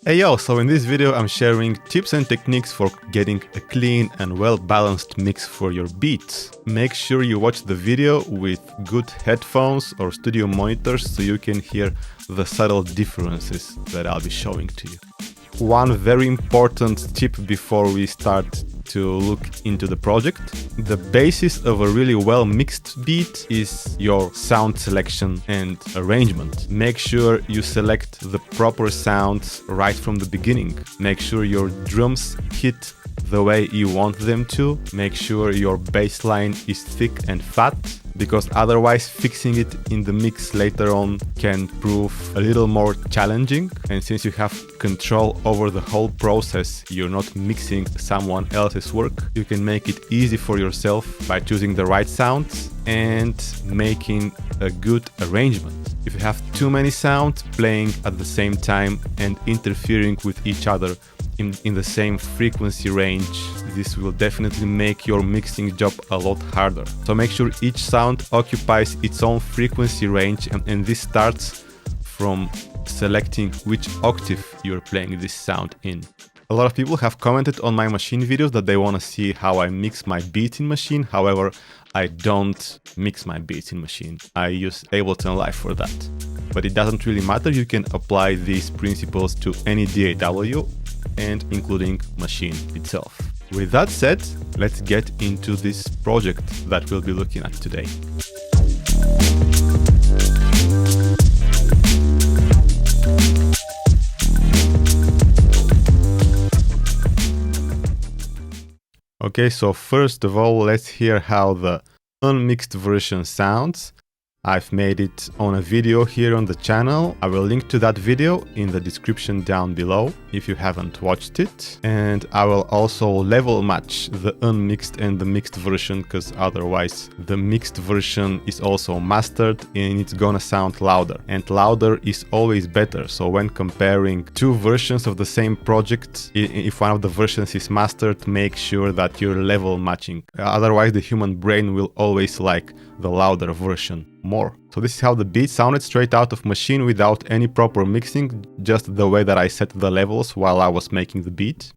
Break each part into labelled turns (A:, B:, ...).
A: Hey yo, so in this video I'm sharing tips and techniques for getting a clean and well-balanced mix for your beats. Make sure you watch the video with good headphones or studio monitors so you can hear the subtle differences that I'll be showing to you. One very important tip before we start to look into the project. The basis of a really well mixed beat is your sound selection and arrangement. Make sure you select the proper sounds right from the beginning. Make sure your drums hit the way you want them to. Make sure your bass line is thick and fat, because otherwise fixing it in the mix later on can prove a little more challenging. And since you have control over the whole process, you're not mixing someone else's work, you can make it easy for yourself by choosing the right sounds and making a good arrangement. If you have too many sounds playing at the same time and interfering with each other in the same frequency range, this will definitely make your mixing job a lot harder. So make sure each sound occupies its own frequency range, and this starts from selecting which octave you're playing this sound in. A lot of people have commented on my Maschine videos that they want to see how I mix my beats in Maschine. However, I don't mix my beats in Maschine. I use Ableton Live for that. But it doesn't really matter, you can apply these principles to any DAW and including Maschine itself. With that said, let's get into this project that we'll be looking at today. Okay, so first of all, let's hear how the unmixed version sounds. I've made it on a video here on the channel. I will link to that video in the description down below if you haven't watched it. And I will also level match the unmixed and the mixed version, because otherwise the mixed version is also mastered and it's gonna sound louder. And louder is always better. So when comparing two versions of the same project, if one of the versions is mastered, make sure that you're level matching. Otherwise the human brain will always like the louder version more. So this is how the beat sounded straight out of Maschine without any proper mixing, just the way that I set the levels while I was making the beat.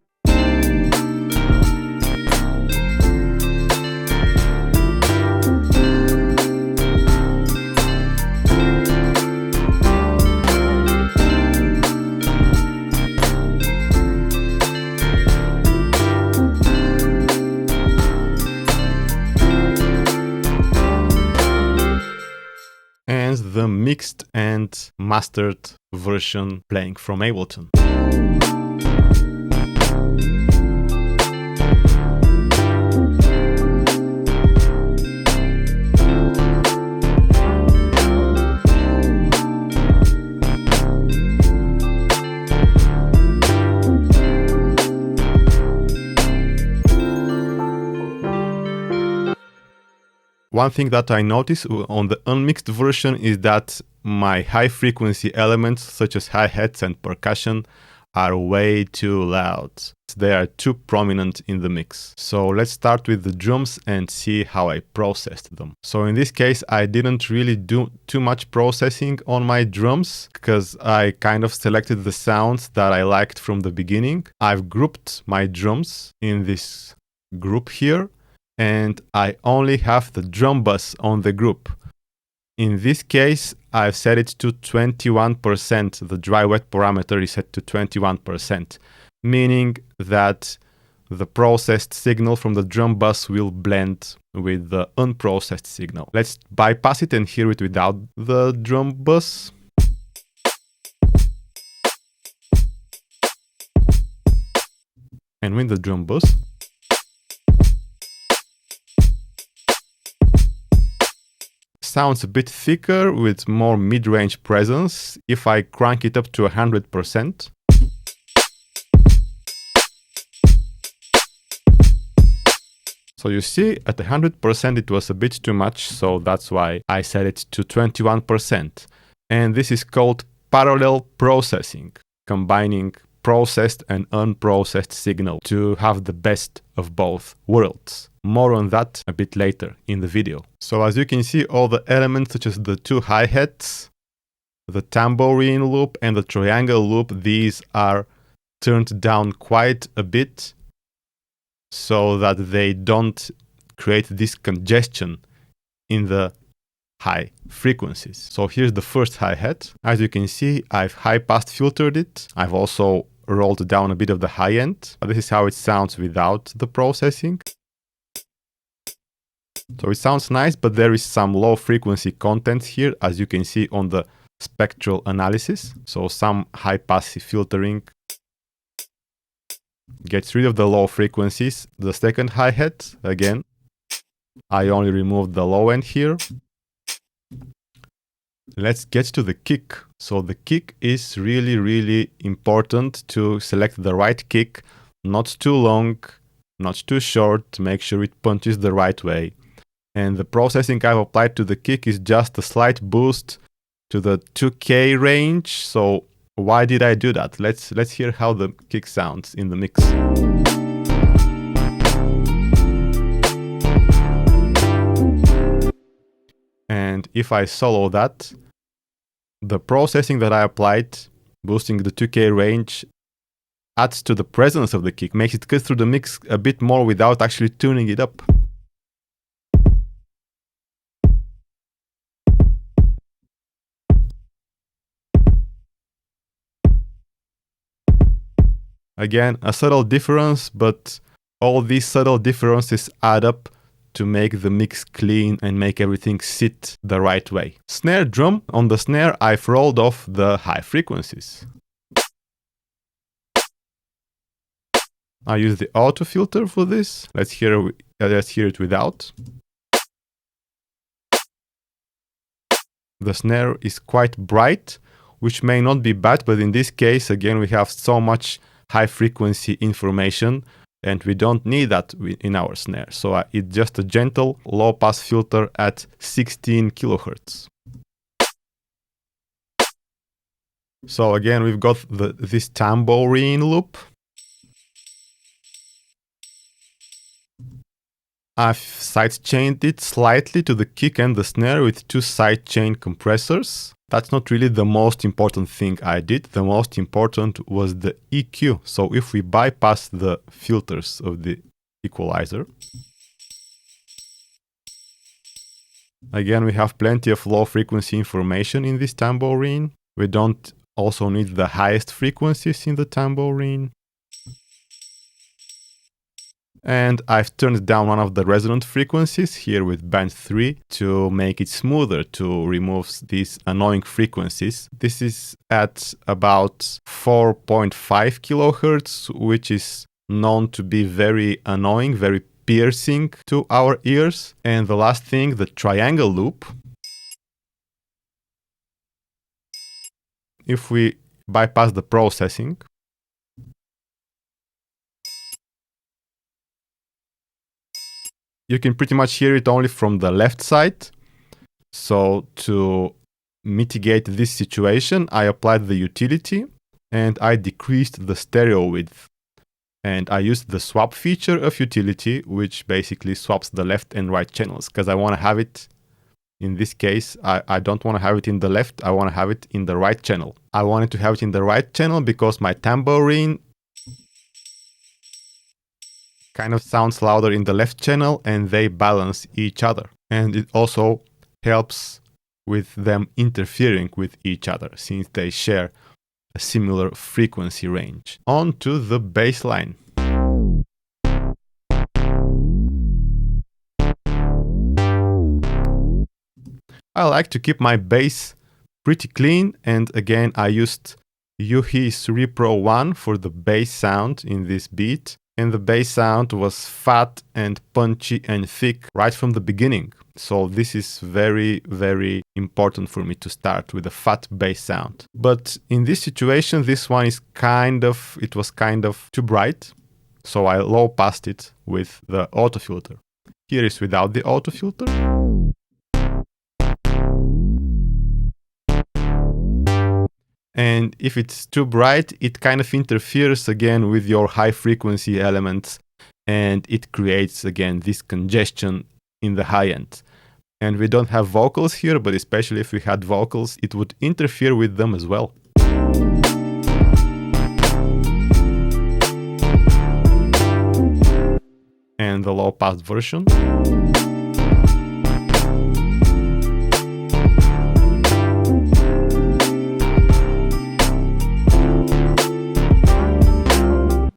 A: The mixed and mastered version playing from Ableton. One thing that I noticed on the unmixed version is that my high frequency elements such as hi-hats and percussion are way too loud. They are too prominent in the mix. So let's start with the drums and see how I processed them. So in this case, I didn't really do too much processing on my drums because I kind of selected the sounds that I liked from the beginning. I've grouped my drums in this group here, and I only have the drum bus on the group. In this case, I've set it to 21%. The dry wet parameter is set to 21%, meaning that the processed signal from the drum bus will blend with the unprocessed signal. Let's bypass it and hear it without the drum bus. And with the drum bus. Sounds a bit thicker with more mid-range presence if I crank it up to 100%. So you see, at 100% it was a bit too much, so that's why I set it to 21%. And this is called parallel processing, combining processed and unprocessed signal to have the best of both worlds. More on that a bit later in the video. So as you can see, all the elements such as the two hi-hats, the tambourine loop and the triangle loop, these are turned down quite a bit so that they don't create this congestion in the high frequencies. So here's the first hi-hat. As you can see, I've high-pass filtered it. I've also rolled down a bit of the high end. This is how it sounds without the processing. So it sounds nice, but there is some low frequency content here, as you can see on the spectral analysis. So some high passive filtering gets rid of the low frequencies. The second hi-hat, again, I only removed the low end here. Let's get to the kick. So the kick is really important to select the right kick, not too long, not too short, make sure it punches the right way. And the processing I've applied to the kick is just a slight boost to the 2K range. So why did I do that? Let's hear how the kick sounds in the mix. And if I solo that, the processing that I applied, boosting the 2K range, adds to the presence of the kick, makes it cut through the mix a bit more without actually tuning it up. Again, a subtle difference, but all these subtle differences add up to make the mix clean and make everything sit the right way. Snare drum. On the snare, I've rolled off the high frequencies. I use the auto filter for this. Let's hear it without. The snare is quite bright, which may not be bad, but in this case, again, we have so much high frequency information and we don't need that in our snare. So it's just a gentle low pass filter at 16 kilohertz. So again, we've got this tambourine loop. I've sidechained it slightly to the kick and the snare with 2 sidechain compressors. That's not really the most important thing I did. The most important was the EQ. So if we bypass the filters of the equalizer, again, we have plenty of low frequency information in this tambourine. We don't also need the highest frequencies in the tambourine. And I've turned down one of the resonant frequencies here with band 3 to make it smoother, to remove these annoying frequencies. This is at about 4.5 kilohertz, which is known to be very annoying, very piercing to our ears. And the last thing, the triangle loop. If we bypass the processing, you can pretty much hear it only from the left side. So to mitigate this situation, I applied the utility and I decreased the stereo width. And I used the swap feature of utility, which basically swaps the left and right channels, because I want to have it, in this case, I don't want to have it in the left, I want to have it in the right channel. I wanted to have it in the right channel because my tambourine kind of sounds louder in the left channel and they balance each other. And it also helps with them interfering with each other since they share a similar frequency range. On to the bass line. I like to keep my bass pretty clean, and again I used Yuhi 3 Pro 1 for the bass sound in this beat. And the bass sound was fat and punchy and thick right from the beginning. So this is very important for me to start with a fat bass sound. But in this situation, this one is it was kind of too bright. So I low passed it with the auto filter. Here is without the auto filter. And if it's too bright, it kind of interferes again with your high frequency elements and it creates again this congestion in the high end. And we don't have vocals here, but especially if we had vocals, it would interfere with them as well. and the low pass version.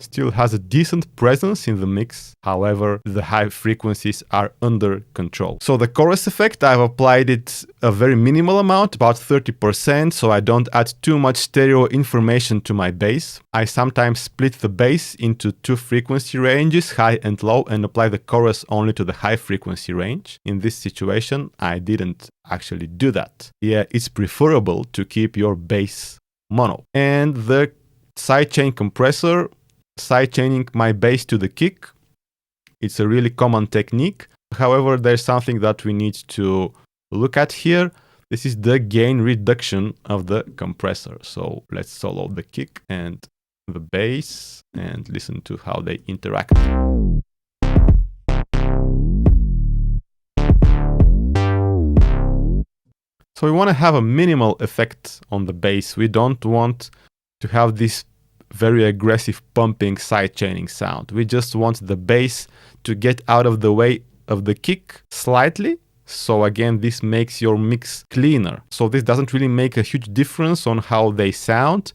A: Still has a decent presence in the mix, however, the high frequencies are under control. So the chorus effect, I've applied it a very minimal amount, about 30%, so I don't add too much stereo information to my bass. I sometimes split the bass into two frequency ranges, high and low, and apply the chorus only to the high frequency range. In this situation, I didn't actually do that. Yeah, it's preferable to keep your bass mono. And the sidechain compressor, sidechaining my bass to the kick. It's a really common technique. However, there's something that we need to look at here. This is the gain reduction of the compressor. So let's solo the kick and the bass and listen to how they interact. So we want to have a minimal effect on the bass. We don't want to have this very aggressive pumping sidechaining sound. We just want the bass to get out of the way of the kick slightly. So again, this makes your mix cleaner. So this doesn't really make a huge difference on how they sound,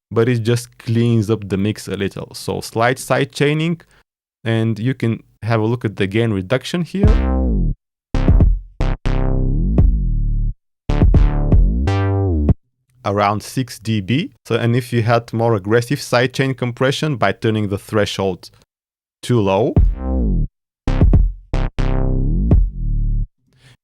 A: but it just cleans up the mix a little. So slight sidechaining, and you can have a look at the gain reduction here. Around 6 dB. So, and if you had more aggressive sidechain compression by turning the threshold too low,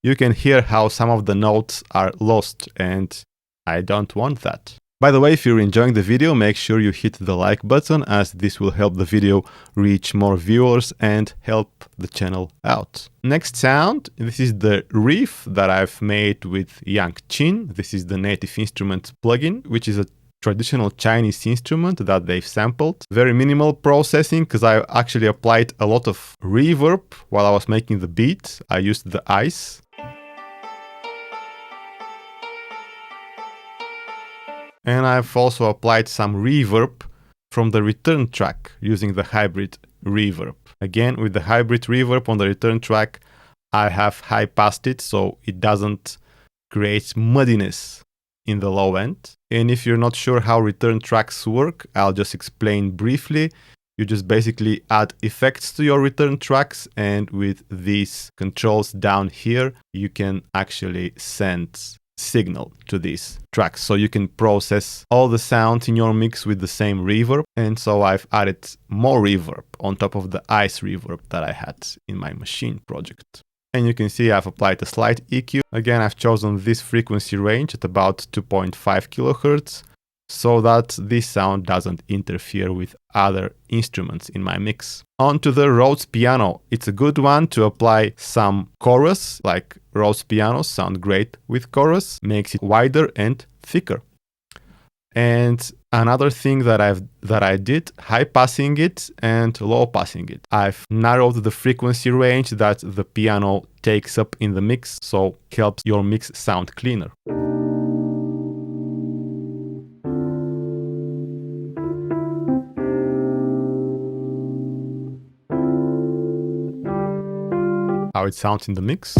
A: you can hear how some of the notes are lost, and I don't want that. By the way, if you're enjoying the video, make sure you hit the like button, as this will help the video reach more viewers and help the channel out. Next sound, this is the riff that I've made with Yangqin. This is the Native Instruments plugin, which is a traditional Chinese instrument that they've sampled. Very minimal processing, because I actually applied a lot of reverb while I was making the beat. I used the ice. And I've also applied some reverb from the return track using the hybrid reverb. Again, with the hybrid reverb on the return track, I have high passed it so it doesn't create muddiness in the low end. And if you're not sure how return tracks work, I'll just explain briefly. You just basically add effects to your return tracks, and with these controls down here, you can actually send signal to these tracks, so you can process all the sounds in your mix with the same reverb. And so I've added more reverb on top of the ice reverb that I had in my Maschine project. And you can see I've applied a slight EQ. Again, I've chosen this frequency range at about 2.5 kilohertz, so that this sound doesn't interfere with other instruments in my mix. On to the Rhodes piano. It's a good one to apply some chorus, like Rhodes pianos sound great with chorus, makes it wider and thicker. And another thing that I did, high passing it and low passing it. I've narrowed the frequency range that the piano takes up in the mix, so helps your mix sound cleaner. How it sounds in the mix.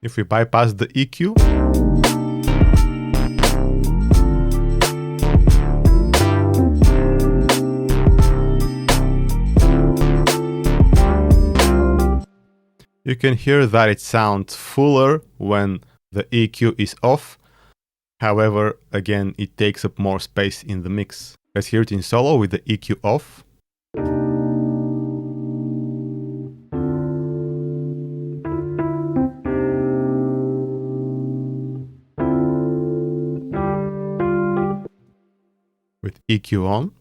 A: If we bypass the EQ, you can hear that it sounds fuller when the EQ is off. However, again, it takes up more space in the mix. Let's hear it in solo with the EQ off. With EQ on.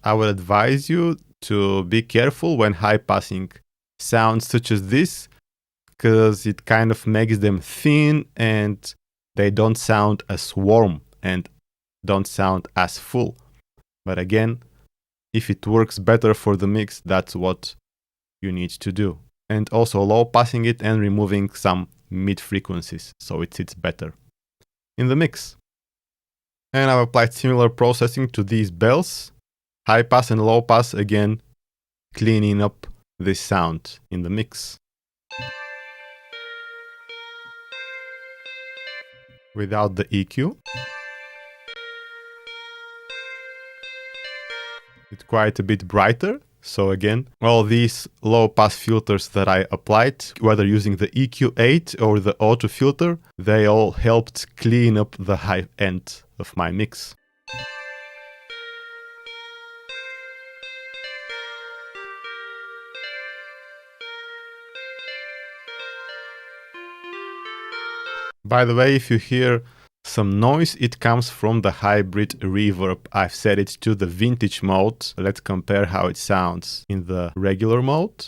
A: I would advise you to be careful when high passing sounds such as this, because it kind of makes them thin and they don't sound as warm and don't sound as full. But again, if it works better for the mix, that's what you need to do. And also low passing it and removing some mid frequencies so it sits better in the mix. And I've applied similar processing to these bells, high pass and low pass, again cleaning up this sound in the mix. Without the EQ, it's quite a bit brighter. So again, all these low pass filters that I applied, whether using the EQ8 or the auto filter, they all helped clean up the high end of my mix. By the way, if you hear some noise, it comes from the hybrid reverb. I've set it to the vintage mode. Let's compare how it sounds in the regular mode.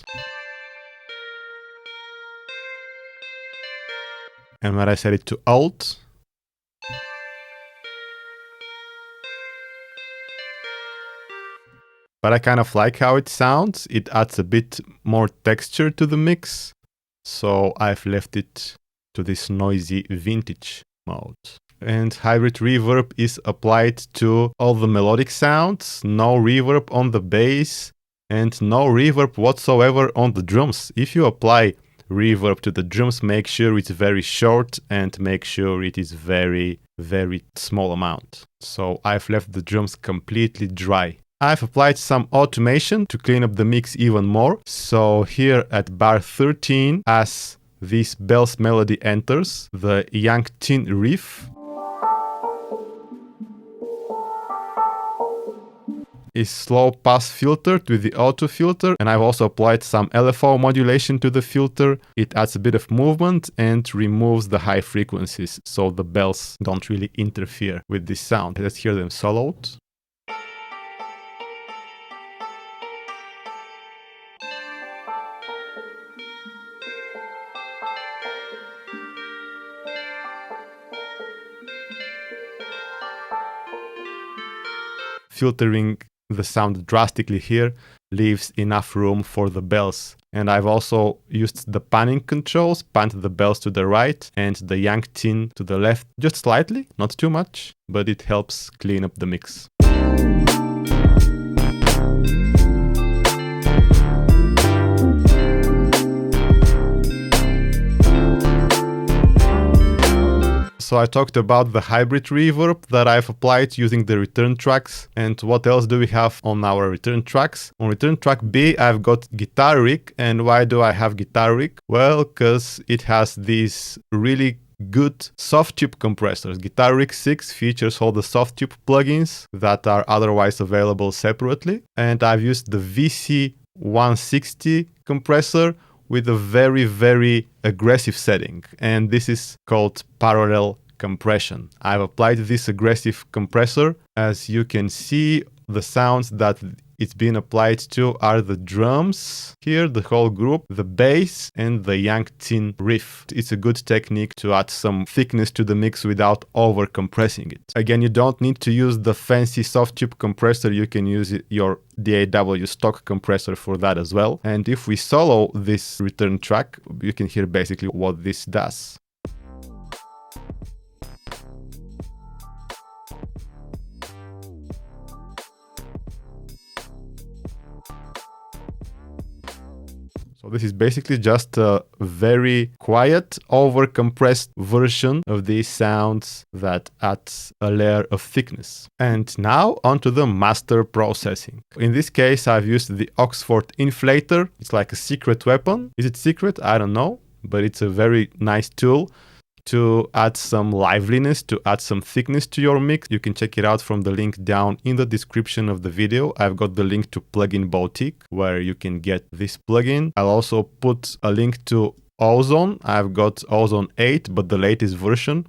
A: And when I set it to alt, but I kind of like how it sounds. It adds a bit more texture to the mix. So I've left it to this noisy vintage mode. And hybrid reverb is applied to all the melodic sounds, no reverb on the bass, and no reverb whatsoever on the drums. If you apply reverb to the drums, make sure it's very short and make sure it is very, very small amount. So I've left the drums completely dry. I've applied some automation to clean up the mix even more. So here at bar 13, as this bell's melody enters, the Yangqin Riff is slow pass filtered with the auto filter, and I've also applied some LFO modulation to the filter. It adds a bit of movement and removes the high frequencies, so the bells don't really interfere with this sound. Let's hear them soloed. Filtering the sound drastically here leaves enough room for the bells. And I've also used the panning controls, panned the bells to the right and the Yangqin to the left, just slightly, not too much, but it helps clean up the mix. So I talked about the hybrid reverb that I've applied using the return tracks. And what else do we have on our return tracks? On return track B, I've got guitar rig. And why do I have guitar rig? Well, because it has these really good soft tube compressors. Guitar Rig 6 features all the soft tube plugins that are otherwise available separately. And I've used the VC160 compressor with a very, very aggressive setting. And this is called parallel compression. I've applied this aggressive compressor. As you can see, the sounds that it's been applied to are the drums, here the whole group, the bass and the Yangqin Riff. It's a good technique to add some thickness to the mix without over compressing it. Again, you don't need to use the fancy soft tube compressor. You can use your DAW stock compressor for that as well. And if we solo this return track, you can hear basically what this does. So this is basically just a very quiet, over-compressed version of these sounds that adds a layer of thickness. And now onto the master processing. In this case, I've used the Oxford Inflator. It's like a secret weapon. Is it secret? I don't know, but it's a very nice tool to add some liveliness, to add some thickness to your mix. You can check it out from the link down in the description of the video. I've got the link to Plugin Boutique, where you can get this plugin. I'll also put a link to Ozone. I've got Ozone 8, but the latest version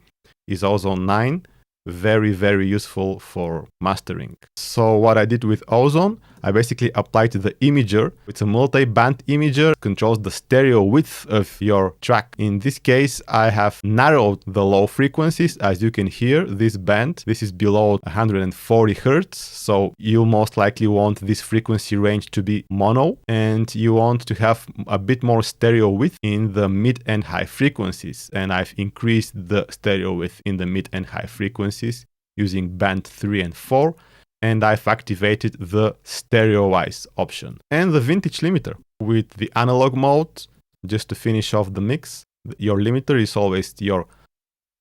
A: is Ozone 9. Very, very useful for mastering. So what I did with Ozone, I basically applied the imager. It's a multi-band imager, controls the stereo width of your track. In this case, I have narrowed the low frequencies. As you can hear, this band, this is below 140 Hertz. So you most likely want this frequency range to be mono, and you want to have a bit more stereo width in the mid and high frequencies. And I've increased the stereo width in the mid and high frequencies using band 3 and 4. And I've activated the stereo-wise option. And the vintage limiter with the analog mode, just to finish off the mix. Your limiter is always your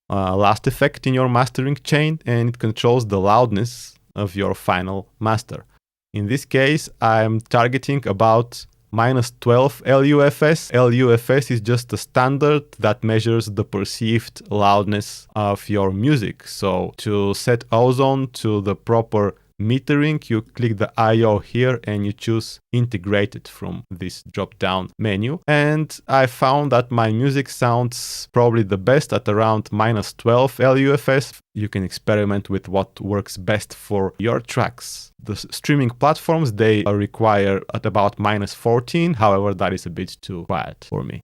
A: last effect in your mastering chain, and it controls the loudness of your final master. In this case, I'm targeting about -12 LUFS. LUFS is just a standard that measures the perceived loudness of your music. So to set ozone to the proper metering, you click the I/O here and you choose integrated from this drop-down menu. And I found that my music sounds probably the best at around -12 LUFS. You can experiment with what works best for your tracks. The streaming platforms, they require at about -14. However, that is a bit too quiet for me.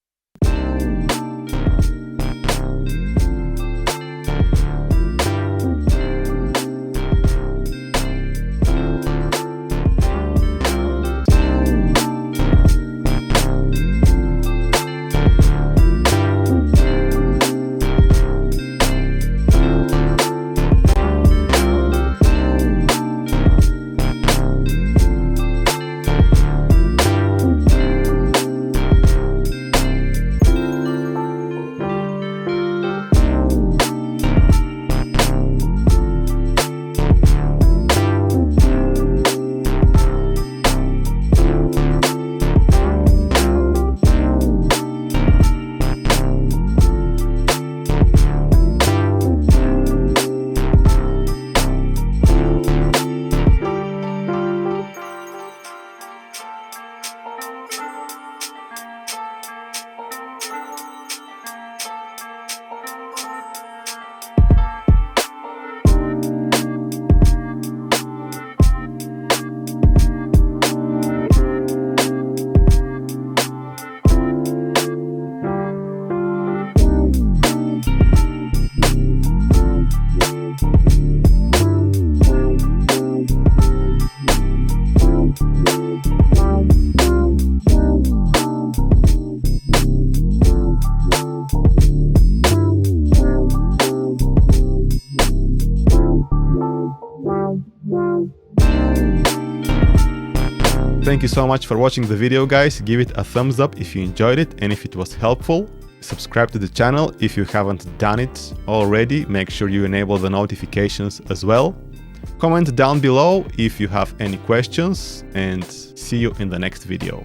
A: Thank you so much for watching the video, guys. Give it a thumbs up if you enjoyed it and if it was helpful. Subscribe to the channel if you haven't done it already. Make sure you enable the notifications as well. Comment down below if you have any questions, and see you in the next video.